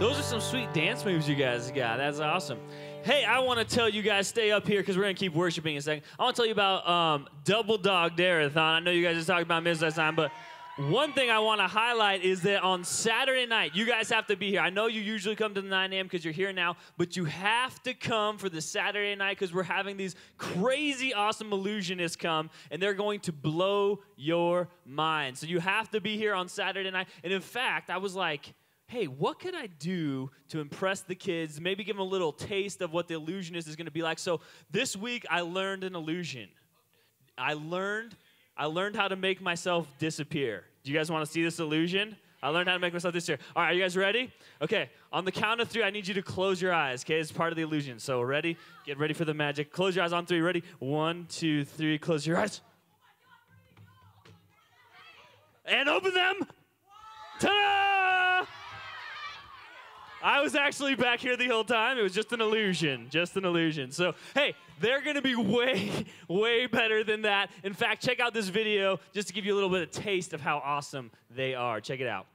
Those are some sweet dance moves you guys got. That's awesome. Hey, I want to tell you guys, stay up here because we're going to keep worshiping in a second. I want to tell you about Double Dog Dare-a-thon. I know you guys are talking about Midnight time, but one thing I want to highlight is that on Saturday night, you guys have to be here. I know you usually come to the 9 a.m. because you're here now, but you have to come for the Saturday night because we're having these crazy, awesome illusionists come, and they're going to blow your mind. So you have to be here on Saturday night. And in fact, I was like, hey, what could I do to impress the kids, maybe give them a little taste of what the illusionist is going to be like? So this week, I learned an illusion. I learned how to make myself disappear. Do you guys want to see this illusion? I learned how to make myself disappear. All right, are you guys ready? Okay, on the count of 3, I need you to close your eyes, okay? It's part of the illusion. So ready? Get ready for the magic. Close your eyes on 3. Ready? 1, 2, 3. Close your eyes. And open them. Ta-da! I was actually back here the whole time. It was just an illusion, So, hey, they're going to be way, way better than that. In fact, check out this video just to give you a little bit of taste of how awesome they are. Check it out.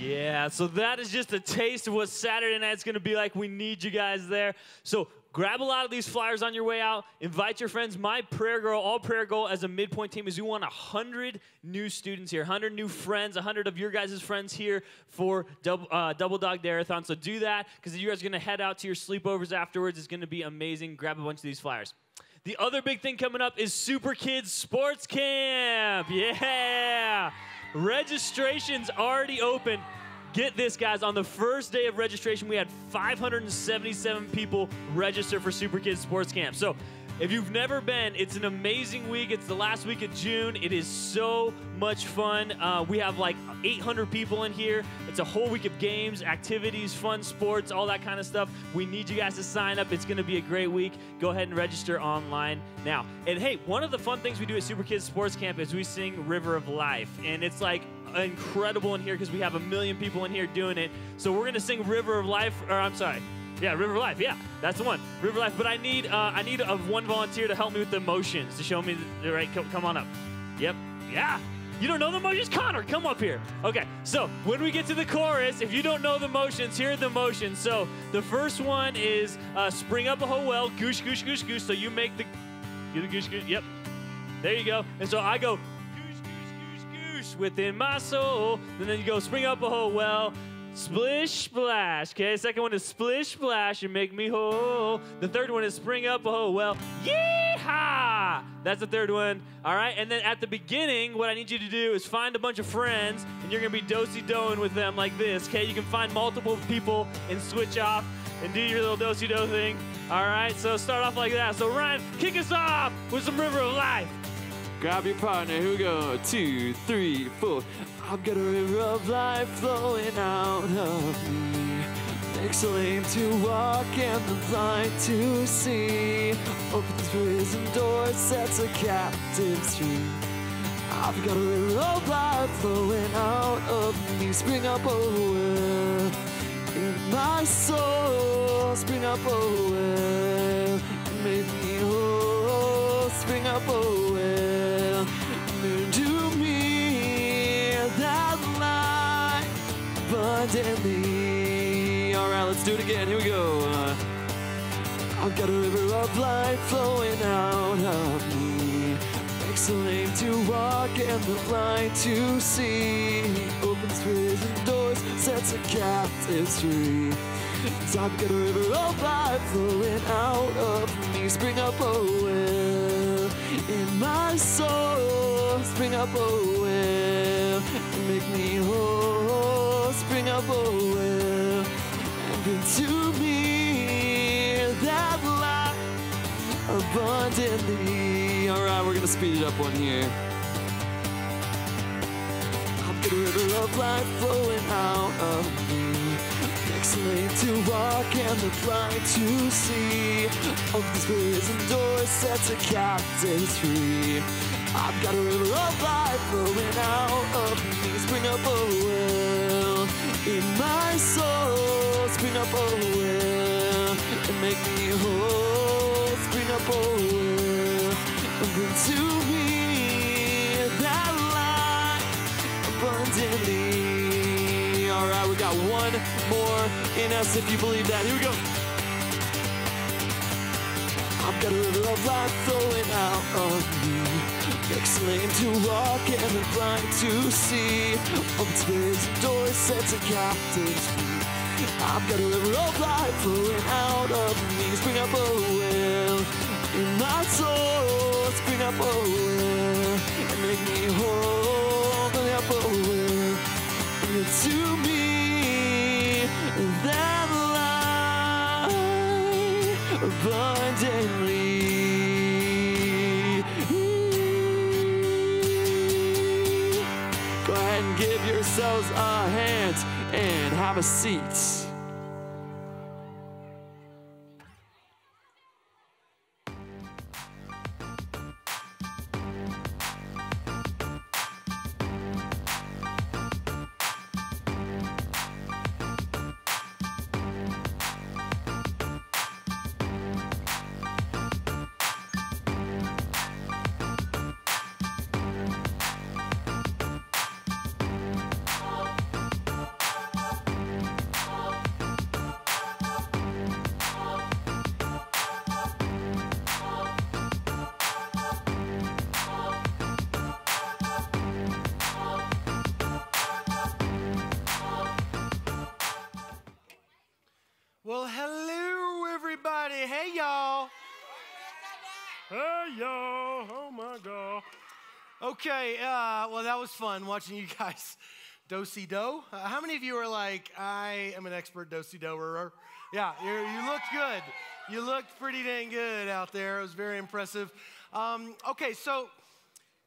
Yeah, so that is just a taste of what Saturday night's going to be like. We need you guys there. So grab a lot of these flyers on your way out. Invite your friends. My prayer goal, all prayer goal as a Midpoint team is we want 100 new students here, 100 new friends, 100 of your guys' friends here for Double Dog Dare-a-thon. So do that because you guys are going to head out to your sleepovers afterwards. It's going to be amazing. Grab a bunch of these flyers. The other big thing coming up is Super Kids Sports Camp. Yeah! Registration's already open. Get this, guys. On the first day of registration, we had 577 people register for Super Kids Sports Camp. So if you've never been, it's an amazing week. It's the last week of June. It is so much fun. We have like 800 people in here. It's a whole week of games, activities, fun sports, all that kind of stuff. We need you guys to sign up. It's going to be a great week. Go ahead and register online now. And hey, one of the fun things we do at Super Kids Sports Camp is we sing River of Life. And it's like incredible in here because we have 1 million people in here doing it. So we're going to sing River of Life, or I'm sorry. Yeah, River of Life. Yeah, that's the one. River of Life. But I need one volunteer to help me with the motions, to show me the right. Come on up. Yep. Yeah. You don't know the motions? Connor, come up here. Okay, so when we get to the chorus, if you don't know the motions, here are the motions. So the first one is spring up a whole well, goosh, goosh, goosh, goosh. So you make the goosh, goosh. Yep. There you go. And so I go goosh, goosh, goosh, goosh within my soul. And then you go spring up a whole well. Splish, splash. Okay, second one is splish, splash, and make me whole. The third one is spring up a whole well. Yeehaw! That's the third one. All right, and then at the beginning, what I need you to do is find a bunch of friends, and you're going to be do-si-doing with them like this, okay? You can find multiple people and switch off and do your little do-si-do thing. All right, so start off like that. So Ryan, kick us off with some River of Life. Grab your partner, here we go. 2, 3, 4. I've got a river of life flowing out of me. Makes a lane to walk and the light to see. Opens prison doors, sets a captive free. I've got a river of life flowing out of me. Spring up, oh well, in my soul. Spring up, oh well, make me whole. Spring up, oh well, to me that light abundantly. All right, let's do it again. Here we go. I've got a river of life flowing out of me. Makes a lane to walk and the light to see. Opens prison doors, sets the captives free. So I've got a river of life flowing out of me. Spring up, oh well, in my soul. Spring up, oh well, and make me whole. Spring up, oh well, and bring to me that life abundantly. All right, we're gonna speed it up one here. I've got a river of life flowing out of me. Next lane to walk and the blind to see. Of these prison doors set the captives free. I've got a river of life flowing out of me. Spring up, oh well, in my soul. Spring up, oh well, and make me whole. Spring up, oh well, and bring to me that life abundantly. All right, we got one more in us if you believe that. Here we go. I've got a river of life flowing out of me. Next lane to walk and the blind to see. Of its prison doors set the captives free. I've got a river of life flowing out of me. Spring up, oh well, in my soul. Spring up, oh well, and make me whole. Spring up, oh well, and to me that life abundantly. Go ahead and give yourselves a hand and have a seat. Well, hello, everybody. Hey, y'all. Hey, y'all. Oh, my God. Okay, well, that was fun watching you guys do-si-do. How many of you are like, I am an expert do-si-doer? Yeah, you looked good. You looked pretty dang good out there. It was very impressive. Okay, so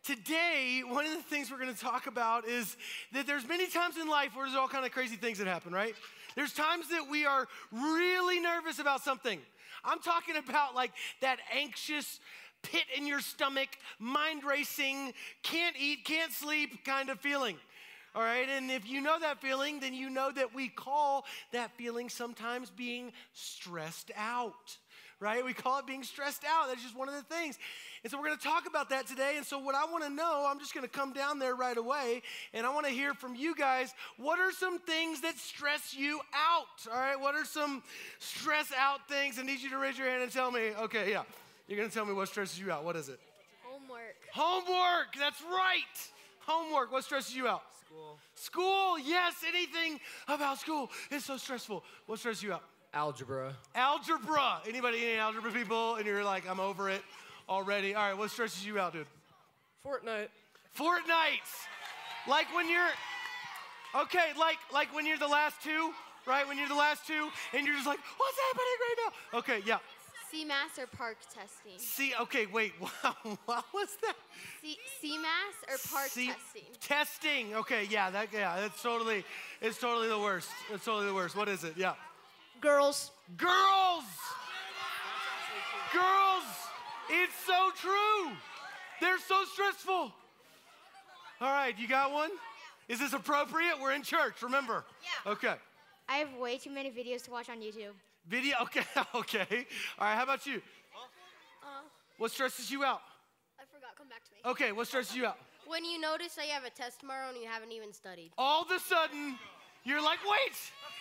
today, one of the things we're going to talk about is that there's many times in life where there's all kind of crazy things that happen, right? There's times that we are really nervous about something. I'm talking about like that anxious pit in your stomach, mind racing, can't eat, can't sleep kind of feeling. All right, and if you know that feeling, then you know that we call that feeling sometimes being stressed out, right? We call it being stressed out. That's just one of the things. And so we're going to talk about that today. And so what I want to know, I'm just going to come down there right away, and I want to hear from you guys, what are some things that stress you out? All right, what are some stress out things? I need you to raise your hand and tell me. Okay, yeah. You're going to tell me what stresses you out. What is it? Homework. Homework, that's right. Homework, what stresses you out? School. School, yes, anything about school is so stressful. What stresses you out? Algebra. Algebra. Anybody, any algebra people? And you're like, I'm over it already. All right, what stresses you out, dude? Fortnite. Fortnite. Like when you're, okay, like when you're the last two, right? When you're the last two, and you're just like, what's happening right now? Okay, yeah. CMAS or park testing? Okay, wait, what was that? CMAS or park testing? Testing, okay, yeah, it's totally the worst. It's totally the worst. What is it? Yeah. Girls. Girls! Girls! It's so true. They're so stressful. All right, you got one? Is this appropriate? We're in church, remember? Yeah. Okay. I have way too many videos to watch on YouTube. Video, okay, okay. All right, how about you? What stresses you out? I forgot, come back to me. Okay, what stresses you out? When you notice that you have a test tomorrow and you haven't even studied. All of a sudden, you're like, wait!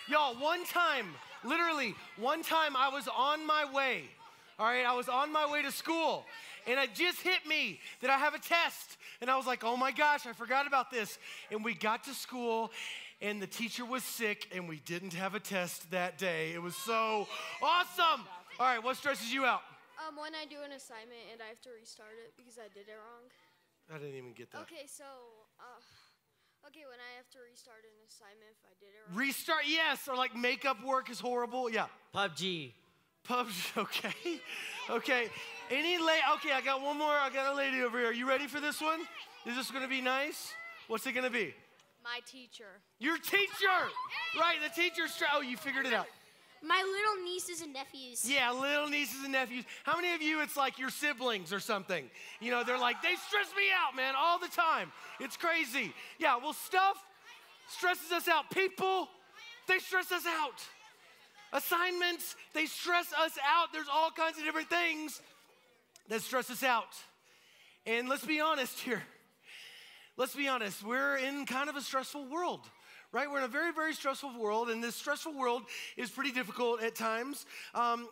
Y'all, one time, literally, one time I was on my way. All right, I was on my way to school, and it just hit me that I have a test. And I was like, oh my gosh, I forgot about this. And we got to school, and the teacher was sick, and we didn't have a test that day. It was so awesome. All right, what stresses you out? When I do an assignment and I have to restart it because I did it wrong. I didn't even get that. Okay, so, when I have to restart an assignment if I did it wrong. Restart, yes, or like makeup work is horrible. Yeah. PUBG. PUBG, okay. Okay, okay, I got one more. I got a lady over here. Are you ready for this one? Is this gonna be nice? What's it gonna be? My teacher. Your teacher! Right, the teacher's, oh, you figured it out. My little nieces and nephews. Yeah, little nieces and nephews. How many of you, it's like your siblings or something? You know, they're like, they stress me out, man, all the time. It's crazy. Yeah, well, stuff stresses us out. People, they stress us out. Assignments, they stress us out. There's all kinds of different things that stress us out. And let's be honest here. Let's be honest. We're in kind of a stressful world. Right? We're in a very, very stressful world, and this stressful world is pretty difficult at times.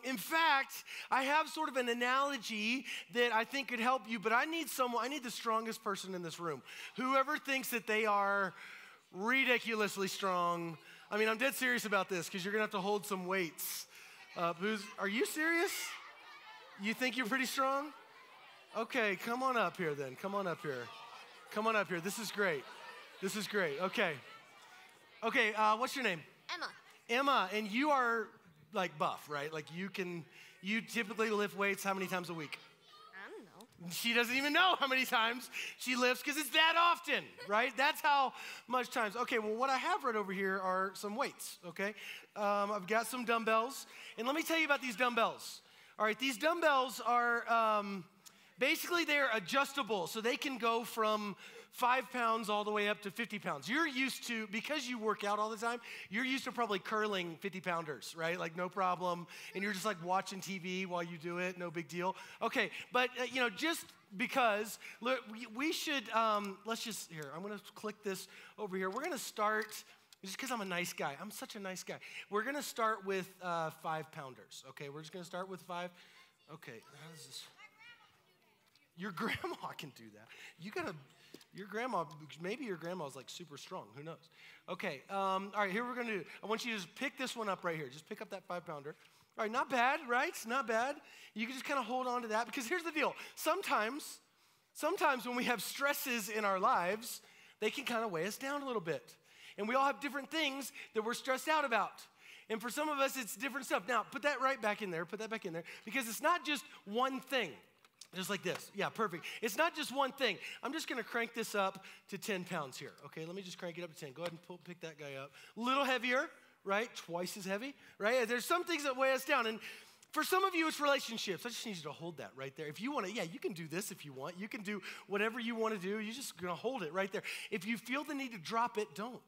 In fact, I have sort of an analogy that I think could help you, but I need the strongest person in this room. Whoever thinks that they are ridiculously strong. I mean, I'm dead serious about this because you're going to have to hold some weights. Are you serious? You think you're pretty strong? Okay, come on up here then. Come on up here. Come on up here. This is great. This is great. Okay. Okay, what's your name? Emma. Emma, and you are like buff, right? Like you typically lift weights how many times a week? I don't know. She doesn't even know how many times she lifts because it's that often, right? That's how much times. Okay, well, what I have right over here are some weights, okay? I've got some dumbbells, and let me tell you about these dumbbells. All right, these dumbbells are, basically they're adjustable, so they can go from 5 pounds all the way up to 50 pounds. You're used to, because you work out all the time, you're used to probably curling 50-pounders, right? Like no problem. And you're just like watching TV while you do it, no big deal. Okay, but just because, look, we should, let's just, here, I'm gonna click this over here. We're gonna start, just because I'm a nice guy. I'm such a nice guy. We're gonna start with 5-pounders, okay? We're just gonna start with 5. Okay, how does this? Your grandma can do that. Your grandma, maybe your grandma's like super strong. Who knows? Okay, all right, here we're going to do. I want you to just pick this one up right here. Just pick up that 5-pounder. All right, not bad, right? Not bad. You can just kind of hold on to that because here's the deal. Sometimes when we have stresses in our lives, they can kind of weigh us down a little bit. And we all have different things that we're stressed out about. And for some of us, it's different stuff. Now, put that right back in there. Put that back in there because it's not just one thing. Just like this. Yeah, perfect. It's not just one thing. I'm just going to crank this up to 10 pounds here. Okay, let me just crank it up to 10. Go ahead and pick that guy up. A little heavier, right? Twice as heavy, right? There's some things that weigh us down. And for some of you, it's relationships. I just need you to hold that right there. If you want to, yeah, you can do this if you want. You can do whatever you want to do. You're just going to hold it right there. If you feel the need to drop it, don't.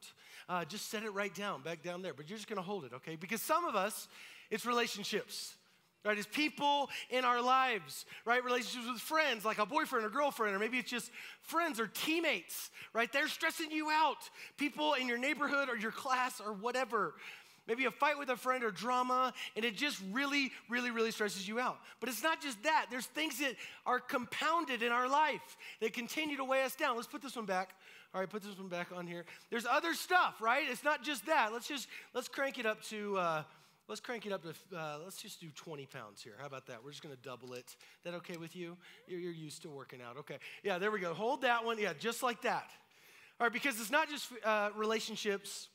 Just set it right down, back down there. But you're just going to hold it, okay? Because some of us, it's relationships. Right, it's people in our lives, right? Relationships with friends, like a boyfriend or girlfriend, or maybe it's just friends or teammates, right? They're stressing you out. People in your neighborhood or your class or whatever. Maybe a fight with a friend or drama, and it just really, really, really stresses you out. But it's not just that. There's things that are compounded in our life that continue to weigh us down. Let's put this one back. All right, put this one back on here. There's other stuff, right? It's not just that. Let's crank it up to... Let's crank it up to, let's just do 20 pounds here. How about that? We're just going to double it. Is that okay with you? You're used to working out. Okay. Yeah, there we go. Hold that one. Yeah, just like that. All right, because it's not just relationships.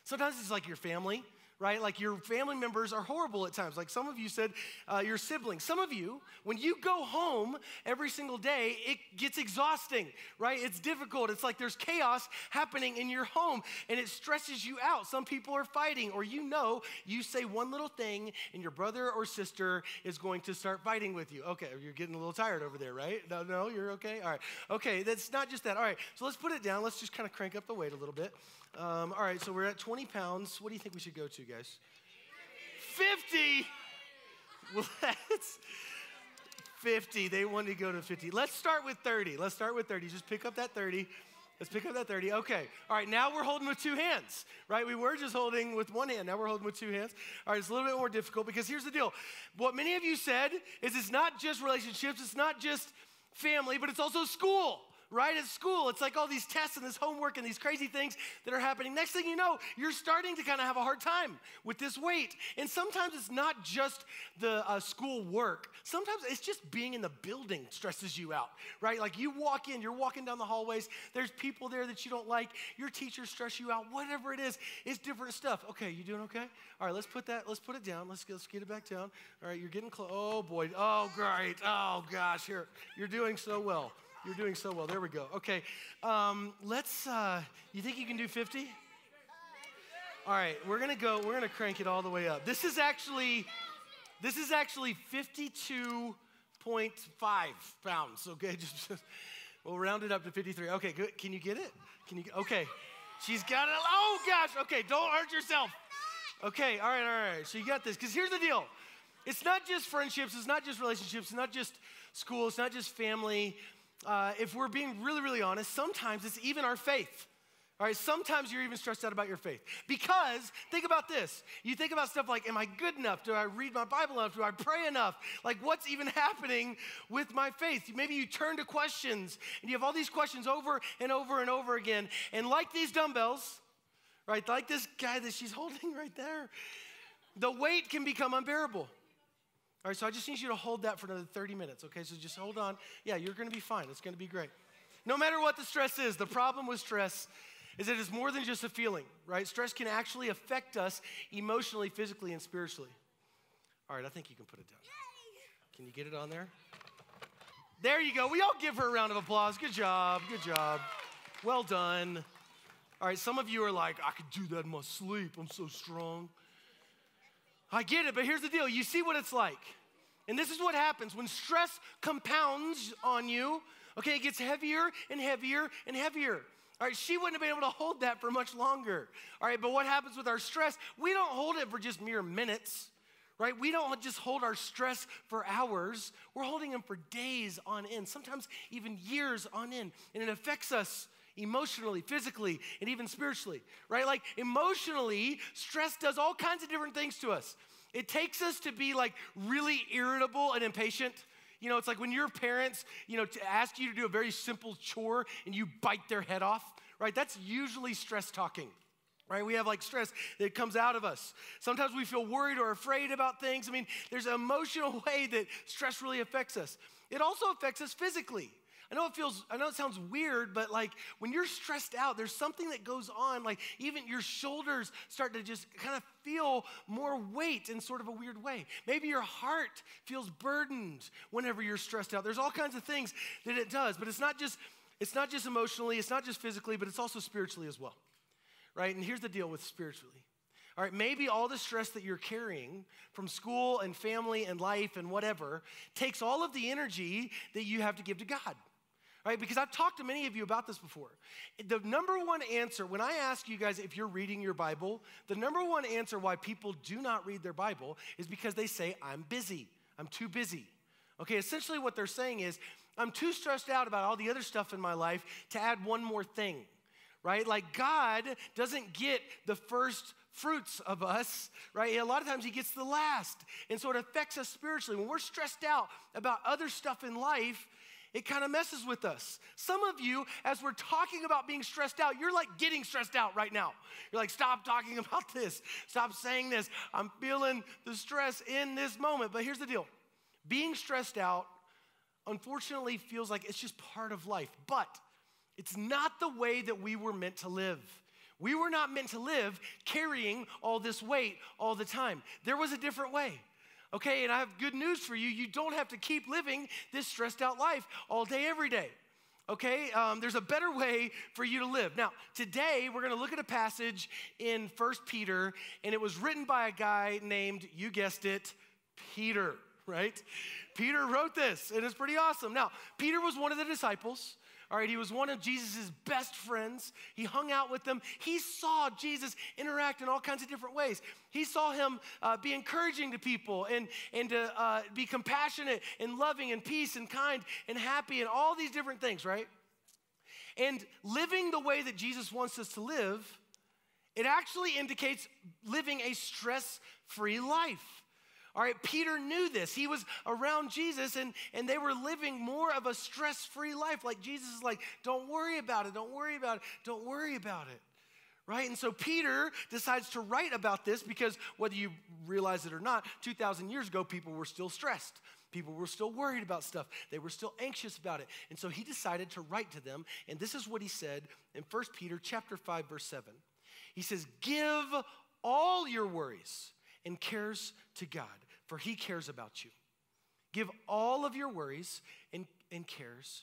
Sometimes it's like your family, right? Like your family members are horrible at times. Like some of you said, your siblings. Some of you, when you go home every single day, it gets exhausting, right? It's difficult. It's like there's chaos happening in your home, and it stresses you out. Some people are fighting, or you say one little thing, and your brother or sister is going to start fighting with you. Okay, you're getting a little tired over there, right? No, you're okay? All right. Okay, that's not just that. All right, so let's put it down. Let's just kind of crank up the weight a little bit. All right, so we're at 20 pounds. What do you think we should go to, guys? 50? Well, that's 50. They want to go to 50. Let's start with 30. Just pick up that 30. Let's pick up that 30. Okay. All right, now we're holding with 2 hands, right? We were just holding with 1 hand. Now we're holding with 2 hands. All right, it's a little bit more difficult because here's the deal. What many of you said is it's not just relationships. It's not just family, but it's also school. right? At school, it's like all these tests and this homework and these crazy things that are happening. Next thing you know, you're starting to kind of have a hard time with this weight. And sometimes it's not just the school work. Sometimes it's just being in the building stresses you out, right? Like you walk in, you're walking down the hallways, there's people there that you don't like, your teachers stress you out, whatever it is, it's different stuff. Okay, you doing okay? All right, let's put it down. Let's get it back down. All right, you're getting close. Oh boy, oh great, oh gosh, you're doing so well. You're doing so well. There we go. Okay, you think you can do 50? All right, we're gonna crank it all the way up. This is actually 52.5 pounds, okay? Just we'll round it up to 53. Okay, good. Can you get it? Okay. She's got it. Oh, gosh. Okay, don't hurt yourself. Okay, all right. So you got this. Because here's the deal. It's not just friendships. It's not just relationships. It's not just school. It's not just family. If we're being really, really honest, sometimes it's even our faith. All right, sometimes you're even stressed out about your faith. Because, think about this. You think about stuff like, am I good enough? Do I read my Bible enough? Do I pray enough? Like, what's even happening with my faith? Maybe you turn to questions, and you have all these questions over and over and over again. And like these dumbbells, right, like this guy that she's holding right there, the weight can become unbearable. All right, so I just need you to hold that for another 30 minutes, okay? So just hold on. Yeah, you're going to be fine. It's going to be great. No matter what the stress is, the problem with stress is that it's more than just a feeling, right? Stress can actually affect us emotionally, physically, and spiritually. All right, I think you can put it down. Can you get it on there? There you go. We all give her a round of applause. Good job. Well done. All right, some of you are like, I could do that in my sleep. I'm so strong. I get it, but here's the deal. You see what it's like. And this is what happens when stress compounds on you. Okay, it gets heavier and heavier and heavier. All right, she wouldn't have been able to hold that for much longer. All right, but what happens with our stress? We don't hold it for just mere minutes, right? We don't just hold our stress for hours. We're holding them for days on end, sometimes even years on end. And it affects us emotionally, physically, and even spiritually, right? Like emotionally, stress does all kinds of different things to us. It takes us to be like really irritable and impatient. You know, it's like when your parents, to ask you to do a very simple chore and you bite their head off, right? That's usually stress talking, right? We have like stress that comes out of us. Sometimes we feel worried or afraid about things. I mean, there's an emotional way that stress really affects us. It also affects us physically. I know it sounds weird, but like when you're stressed out, there's something that goes on, like even your shoulders start to just kind of feel more weight in sort of a weird way. Maybe your heart feels burdened whenever you're stressed out. There's all kinds of things that it does, but it's not just emotionally, it's not just physically, but it's also spiritually as well, right? And here's the deal with spiritually. All right, maybe all the stress that you're carrying from school and family and life and whatever takes all of the energy that you have to give to God. Right? Because I've talked to many of you about this before. The number one answer, when I ask you guys if you're reading your Bible, the number one answer why people do not read their Bible is because they say, I'm busy. I'm too busy. Okay, essentially what they're saying is, I'm too stressed out about all the other stuff in my life to add one more thing. Right? Like God doesn't get the first fruits of us, right? A lot of times he gets the last. And so it affects us spiritually. When we're stressed out about other stuff in life, it kind of messes with us. Some of you, as we're talking about being stressed out, you're like getting stressed out right now. You're like, stop talking about this. Stop saying this. I'm feeling the stress in this moment. But here's the deal. Being stressed out, unfortunately, feels like it's just part of life. But it's not the way that we were meant to live. We were not meant to live carrying all this weight all the time. There was a different way. Okay, and I have good news for you. You don't have to keep living this stressed out life all day, every day. Okay, there's a better way for you to live. Now, today we're going to look at a passage in 1 Peter, and it was written by a guy named, you guessed it, Peter, right? Peter wrote this, and it's pretty awesome. Now, Peter was one of the disciples. All right, he was one of Jesus' best friends. He hung out with them. He saw Jesus interact in all kinds of different ways. He saw him be encouraging to people and to be compassionate and loving and peace and kind and happy and all these different things, right? And living the way that Jesus wants us to live, it actually indicates living a stress-free life. All right, Peter knew this. He was around Jesus, and they were living more of a stress-free life. Like Jesus is like, don't worry about it, don't worry about it, don't worry about it. Right? And so Peter decides to write about this because whether you realize it or not, 2,000 years ago, people were still stressed. People were still worried about stuff. They were still anxious about it. And so he decided to write to them. And this is what he said in 1 Peter chapter 5, verse 7. He says, give all your worries and cares to God, for he cares about you. Give all of your worries and cares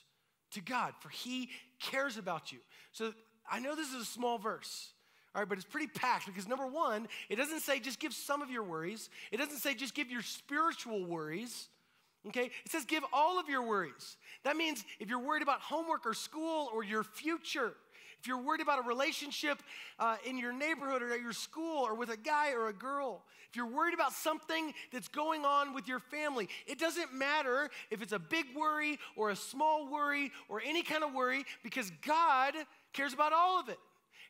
to God, for he cares about you. So I know this is a small verse, all right, but it's pretty packed because number one, it doesn't say just give some of your worries. It doesn't say just give your spiritual worries, okay? It says give all of your worries. That means if you're worried about homework or school or your future, if you're worried about a relationship in your neighborhood or at your school or with a guy or a girl, if you're worried about something that's going on with your family, it doesn't matter if it's a big worry or a small worry or any kind of worry because God cares about all of it.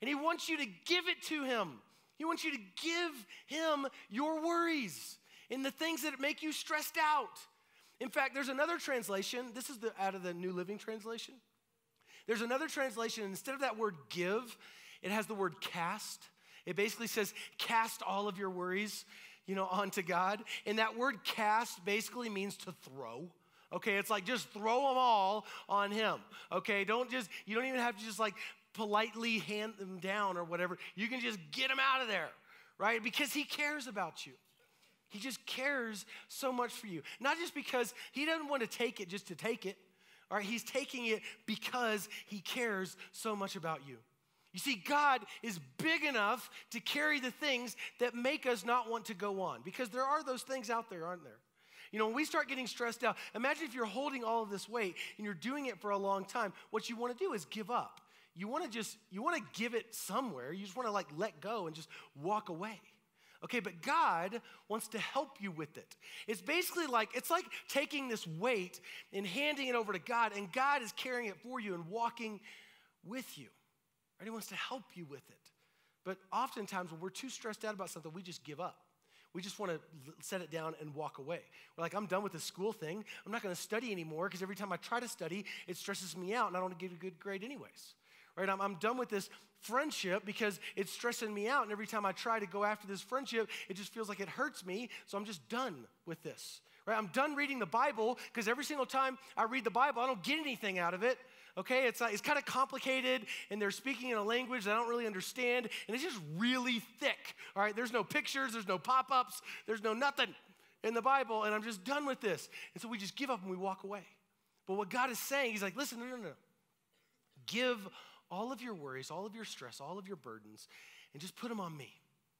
And he wants you to give it to him. He wants you to give him your worries and the things that make you stressed out. In fact, there's another translation. This is out of the New Living Translation. There's another translation. Instead of that word give, it has the word cast. It basically says cast all of your worries, onto God. And that word cast basically means to throw. Okay, it's like just throw them all on him. Okay, you don't even have to just like politely hand them down or whatever. You can just get them out of there, right? Because he cares about you. He just cares so much for you. Not just because he doesn't want to take it just to take it. All right, he's taking it because he cares so much about you. You see, God is big enough to carry the things that make us not want to go on. Because there are those things out there, aren't there? When we start getting stressed out, imagine if you're holding all of this weight and you're doing it for a long time. What you want to do is give up. You want to give it somewhere. You just want to like let go and just walk away. Okay, but God wants to help you with it. It's basically like taking this weight and handing it over to God, and God is carrying it for you and walking with you. Right? He wants to help you with it. But oftentimes when we're too stressed out about something, we just give up. We just want to set it down and walk away. We're like, I'm done with this school thing. I'm not going to study anymore because every time I try to study, it stresses me out and I don't get a good grade anyways. Right? I'm done with this friendship because it's stressing me out, and every time I try to go after this friendship, it just feels like it hurts me, so I'm just done with this. Right? I'm done reading the Bible because every single time I read the Bible, I don't get anything out of it. Okay, it's kind of complicated, and they're speaking in a language that I don't really understand, and it's just really thick. All right, there's no pictures, there's no pop-ups, there's no nothing in the Bible, and I'm just done with this. And so we just give up and we walk away. But what God is saying, he's like, listen, no. Give all of your worries, all of your stress, all of your burdens, and just put them on me.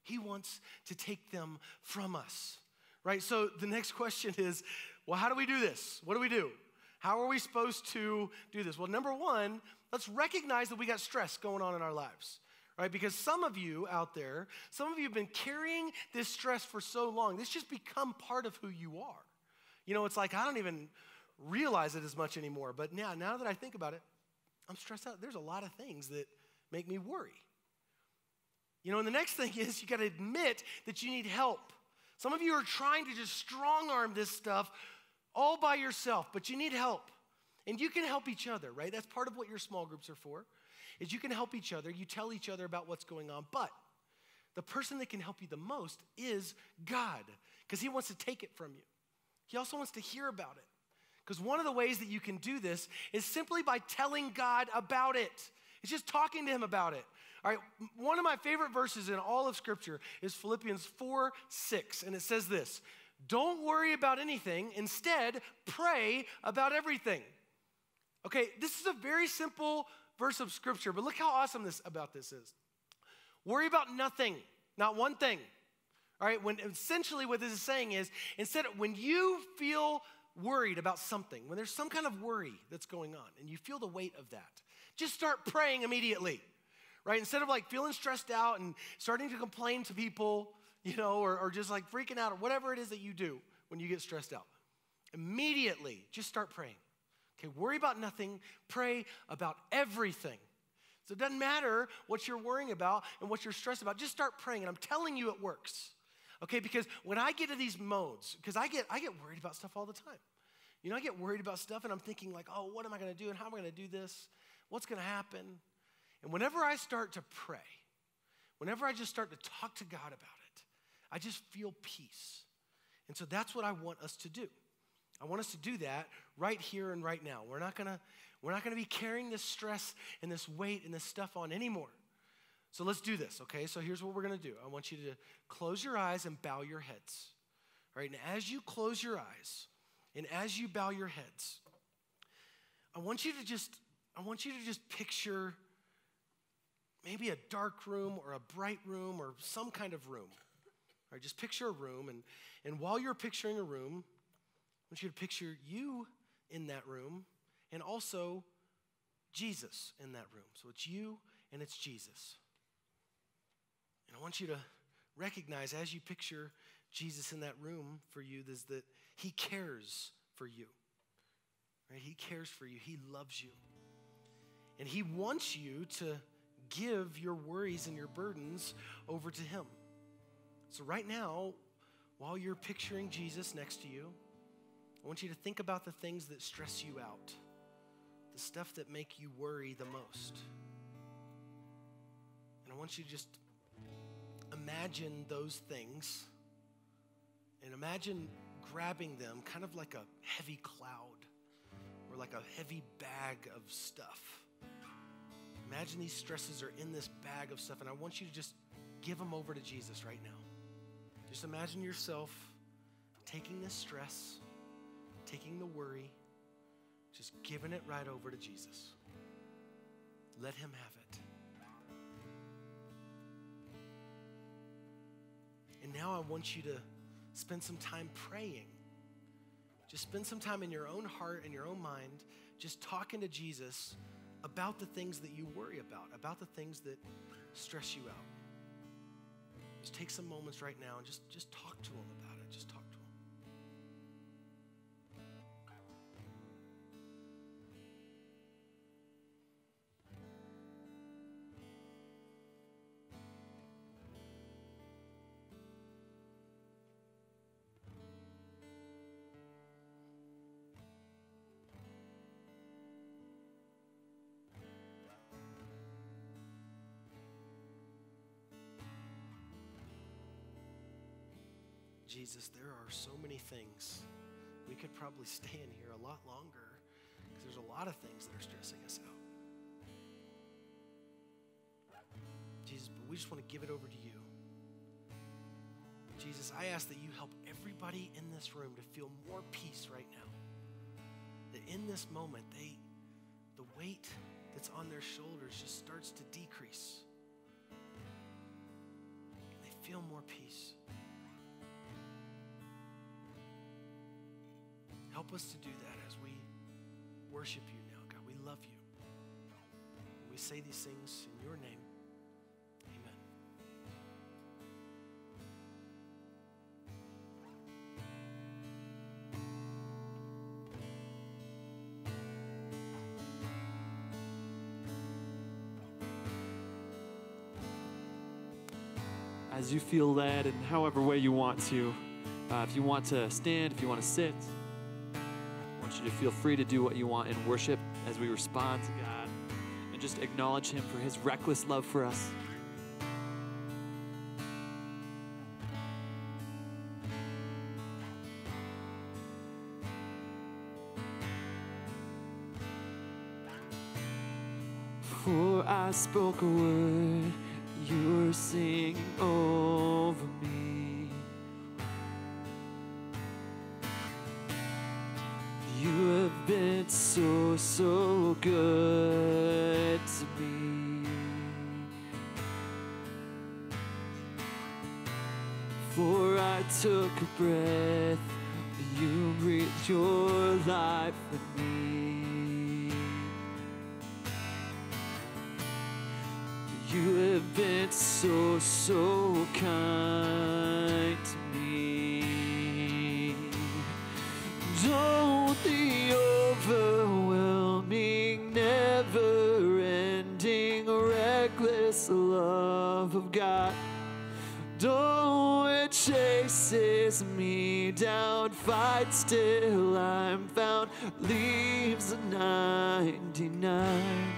He wants to take them from us, right? So the next question is, well, how do we do this? What do we do? How are we supposed to do this? Well, number one, let's recognize that we got stress going on in our lives, right? Because some of you out there, some of you have been carrying this stress for so long. This just become part of who you are. It's like I don't even realize it as much anymore. But now that I think about it, I'm stressed out. There's a lot of things that make me worry. And the next thing is you got to admit that you need help. Some of you are trying to just strong arm this stuff all by yourself, but you need help. And you can help each other, right? That's part of what your small groups are for, is you can help each other. You tell each other about what's going on. But the person that can help you the most is God, because he wants to take it from you. He also wants to hear about it. Because one of the ways that you can do this is simply by telling God about it. It's just talking to him about it. All right, one of my favorite verses in all of Scripture is Philippians 4:6, and it says this: don't worry about anything, instead pray about everything. Okay, this is a very simple verse of Scripture, but look how awesome this is. Worry about nothing, not one thing. All right, when essentially what this is saying is, instead, when you feel worried about something, when there's some kind of worry that's going on and you feel the weight of that, just start praying immediately, right? Instead of like feeling stressed out and starting to complain to people, or just like freaking out or whatever it is that you do when you get stressed out. Immediately, just start praying. Okay, worry about nothing, pray about everything. So it doesn't matter what you're worrying about and what you're stressed about, just start praying, and I'm telling you it works. Okay, because when I get to these modes, because I get worried about stuff all the time. You know, I get worried about stuff and I'm thinking like, oh, what am I going to do and how am I going to do this? What's going to happen? And whenever I start to pray, whenever I just start to talk to God about it, I just feel peace. And so that's what I want us to do. I want us to do that right here and right now. We're not gonna be carrying this stress and this weight and this stuff on anymore. So let's do this, okay? So here's what we're gonna do. I want you to close your eyes and bow your heads. All right, and as you close your eyes and as you bow your heads, I want you to just picture maybe a dark room or a bright room or some kind of room. All right, just picture a room, and while you're picturing a room, I want you to picture you in that room and also Jesus in that room. So it's you and it's Jesus. And I want you to recognize as you picture Jesus in that room for you is that he cares for you. Right? He cares for you. He loves you. And he wants you to give your worries and your burdens over to him. So right now, while you're picturing Jesus next to you, I want you to think about the things that stress you out, the stuff that make you worry the most. And I want you to just imagine those things and imagine grabbing them kind of like a heavy cloud or like a heavy bag of stuff. Imagine these stresses are in this bag of stuff, and I want you to just give them over to Jesus right now. Just imagine yourself taking this stress, taking the worry, just giving it right over to Jesus. Let him have it. And now I want you to spend some time praying. Just spend some time in your own heart and your own mind, just talking to Jesus about the things that you worry about the things that stress you out. Just take some moments right now and just talk to him about it. Just talk to him. Jesus, there are so many things. We could probably stay in here a lot longer because there's a lot of things that are stressing us out. Jesus, but we just want to give it over to you. Jesus, I ask that you help everybody in this room to feel more peace right now. That in this moment, the weight that's on their shoulders just starts to decrease. And they feel more peace. Help us to do that as we worship you now, God. We love you. We say these things in your name. Amen. As you feel led in however way you want to, if you want to stand, if you want to sit, I want you to feel free to do what you want in worship as we respond to God and just acknowledge him for his reckless love for us. Before I spoke a word, you were singing over me. You have been so, so good to me. Before I took a breath, you breathed your life in me. You have been so, so kind to me. Don't the overwhelming, never-ending, reckless love of God. Though it chases me down, fights till I'm found, leaves a 99.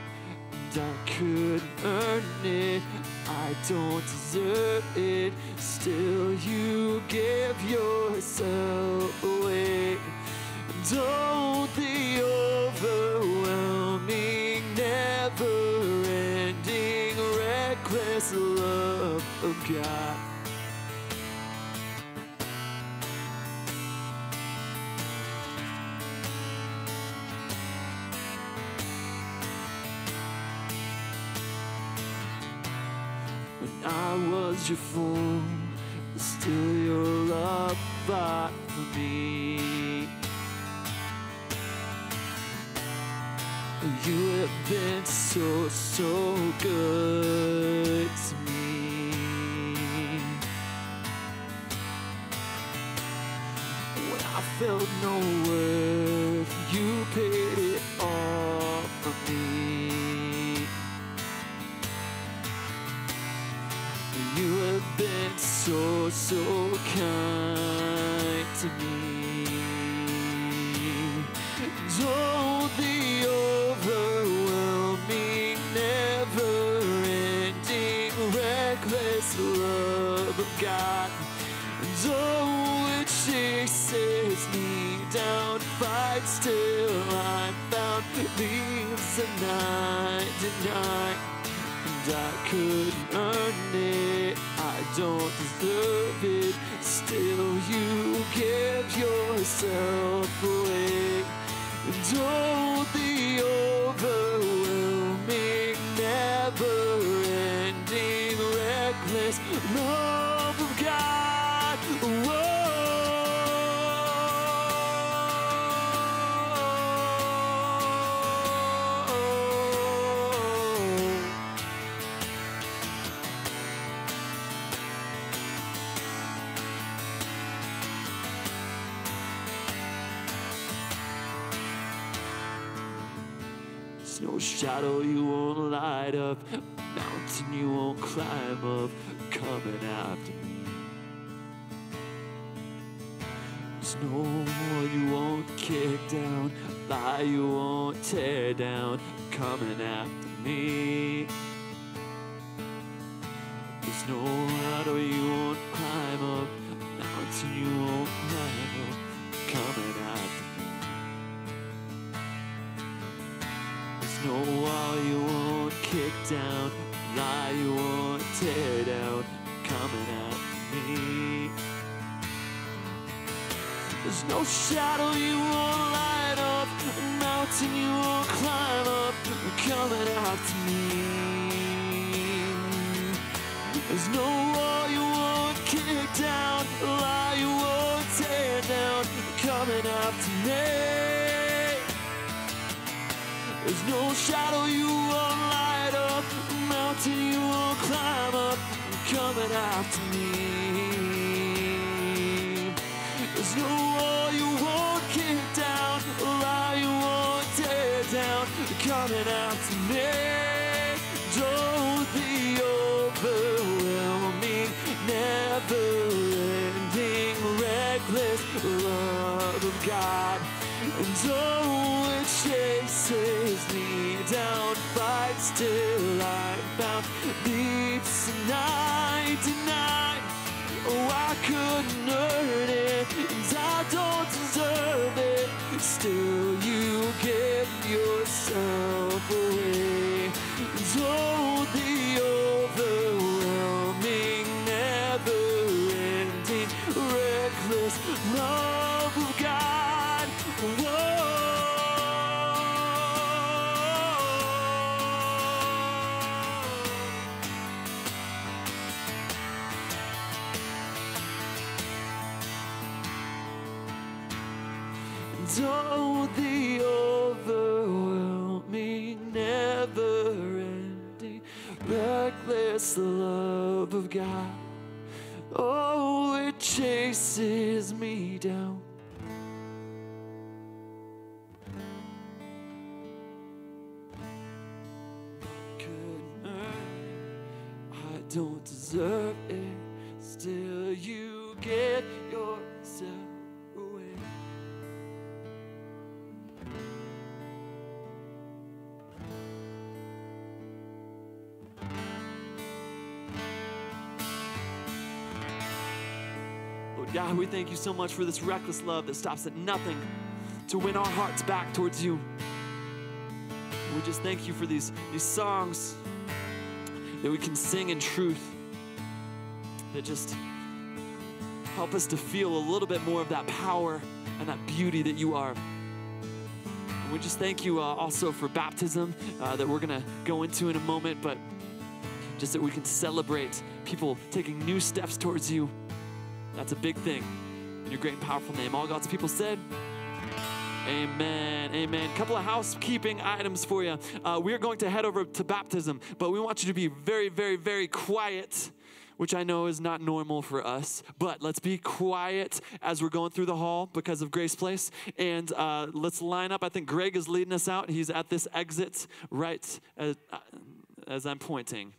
And I couldn't earn it, I don't deserve it. Still you give yourself away. Don't the overwhelming, never-ending, reckless love of God. When I was your fool, still your love fought for me. You have been so, so good to me. When I felt no worth, you paid it all for me. You have been so, so kind to me. Don't the overwhelming, never-ending, reckless love of God. Though it chases me down, fights till I'm found, leaves a 99. And I couldn't earn it, I don't deserve it. Still you give yourself away. Don't the overwhelming, never-ending, reckless love of God. Whoa. There's no shadow you won't light up, mountain you won't climb up, coming after me. There's no wall you won't kick down, lie you won't tear down, coming after me. There's no ladder you won't climb up, mountain you won't climb up, coming after me. No wall you won't kick down, lie you won't tear down, coming after me. There's no shadow you won't light up, mountain you won't climb up, coming after me. There's no wall you won't kick down, lie you won't tear down, coming after me. There's no shadow you won't light up, mountain you won't climb up, coming after me. There's no wall you won't kick down, lie you won't tear down, coming after me. Don't the overwhelming, never-ending, reckless love of God. And oh, it chases me down, fights till I'm found, leaves a 99. Oh, I couldn't earn it, and I don't deserve it. Still, you give yourself away. And oh, the overwhelming, never-ending, reckless love of God. Whoa. Oh, the overwhelming, never-ending, reckless love of God. Oh, it chases me down. Couldn't earn it, I don't deserve it. till you get yourself away. Lord God, we thank you so much for this reckless love that stops at nothing to win our hearts back towards you. We just thank you for these songs that we can sing in truth, that just help us to feel a little bit more of that power and that beauty that you are. And we just thank you also for baptism that we're going to go into in a moment, but just that we can celebrate people taking new steps towards you. That's a big thing. In your great and powerful name. All God's people said, amen, amen. Couple of housekeeping items for you. We are going to head over to baptism, but we want you to be very, very, very quiet, which I know is not normal for us, but let's be quiet as we're going through the hall because of Grace Place. And let's line up. I think Greg is leading us out. He's at this exit right as I'm pointing.